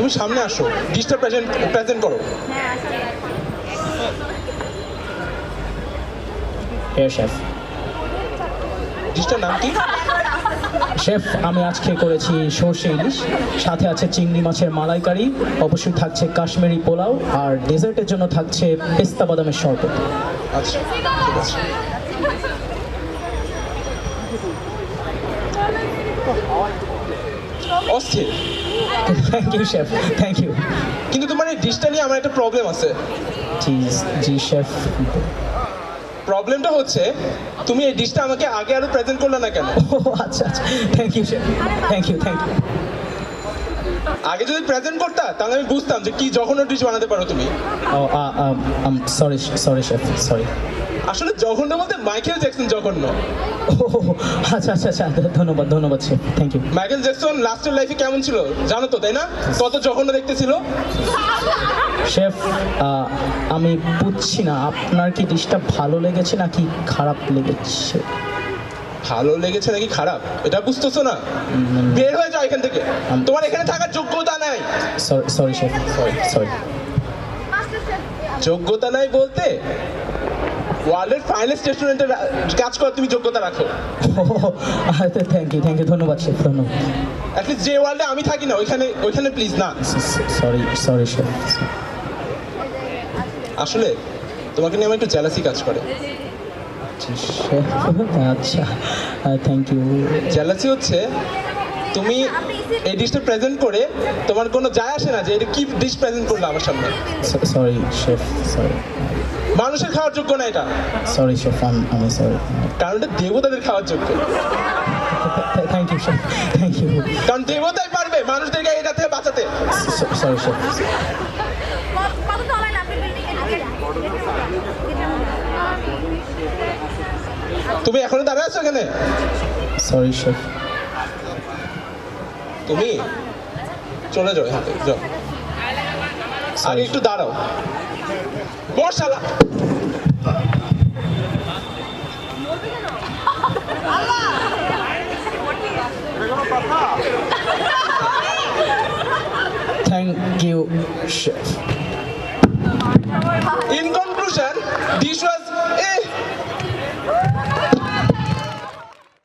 তুমি সামনে আসো, ডিশটা প্রেজেন্ট করো। হ্যাঁ শেফ। ডিশটার নাম কি? শেফ আমি আজকে করেছি সর্ষে ইলিশ, সাথে আছে চিংড়ি মাছের মালাইকারি, অবশ্যই থাকছে কাশ্মীরি পোলাও, আর ডেজার্টের জন্য থাকছে পেস্তা বাদামের শরবত। আচ্ছা ঠিক আছে। অস্থির। Thank you chef, thank you. কিন্তু তোমার এই ডিশটা নিয়ে আমার একটা প্রবলেম আছে। জি জি শেফ। প্রবলেমটা হচ্ছে তুমি এই ডিশটা আমাকে আগে আরো প্রেজেন্ট করলে না কেন? ও আচ্ছা আচ্ছা, thank you chef, thank you thank you. আগে যদি প্রেজেন্ট করতা তাহলে আমি বুঝতাম যে কি জঘন্য ডিশ বানাতে পারো তুমি। ও সরি সরি শেফ, সরি। আসলে জঘন্য বলতে মাইকেল জ্যাকসন জঘন্য। ও আচ্ছা আচ্ছা আচ্ছা, ধন্যবাদ ধন্যবাদ শেফ, থ্যাংক ইউ। মাইকেল জ্যাকসন লাস্টের লাইফে কেমন ছিল জানো তো, তাই না? কত জঘন্য দেখতে ছিল। শেফ আমি বুঝছি না, আপনার কি ডিশটা ভালো লেগেছে নাকি খারাপ লেগেছে? ভালো লেগেছে নাকি খারাপ এটা বুঝতেছো না? বের হয়ে যাও এখান থেকে, তোমার এখানে থাকার যোগ্যতা নাই। Sorry sorry chef, sorry sorry. যোগ্যতা নাই বলতে ওয়ার্ল্ডের ফাইনেস্ট রেস্টুরেন্টে কাজ করার তুমি যোগ্যতা রাখো। থ্যাংক ইউ ধন্যবাদ শেফ, ধন্যবাদ। অ্যাটলিস্ট যে ওয়ার্ল্ডে আমি থাকি না ওইখানে প্লিজ না। Sorry sorry chef. আসলে তোমাকে নিয়ে আমার একটু জেলাসি কাজ করে। শেফ আচ্ছা, থ্যাংক ইউ। জেলাসি হচ্ছে তুমি এই ডিশটা প্রেজেন্ট করে তোমার কোনো যায় আসে না যে এটা কি ডিশ প্রেজেন্ট করলো আমার সামনে। Sorry chef, sorry. মানুষের খাওয়ার যোগ্য না এটা, সরি শেফ, আমি সরি। কারণ এটা দেবতাদের খাওয়ার যোগ্য। Thank you chef, thank you. কারণ দেবতাই পারবে মানুষদেরকে এটা থেকে বাঁচাতে। Sorry chef. তুমি এখনো দাঁড়ায় আছো এখানে? Sorry chef. তুমি চলে যাও এখান থেকে, যাও। আগে একটু দাঁড়াও, বর্ষালা। Thank you, chef. In conclusion, dish was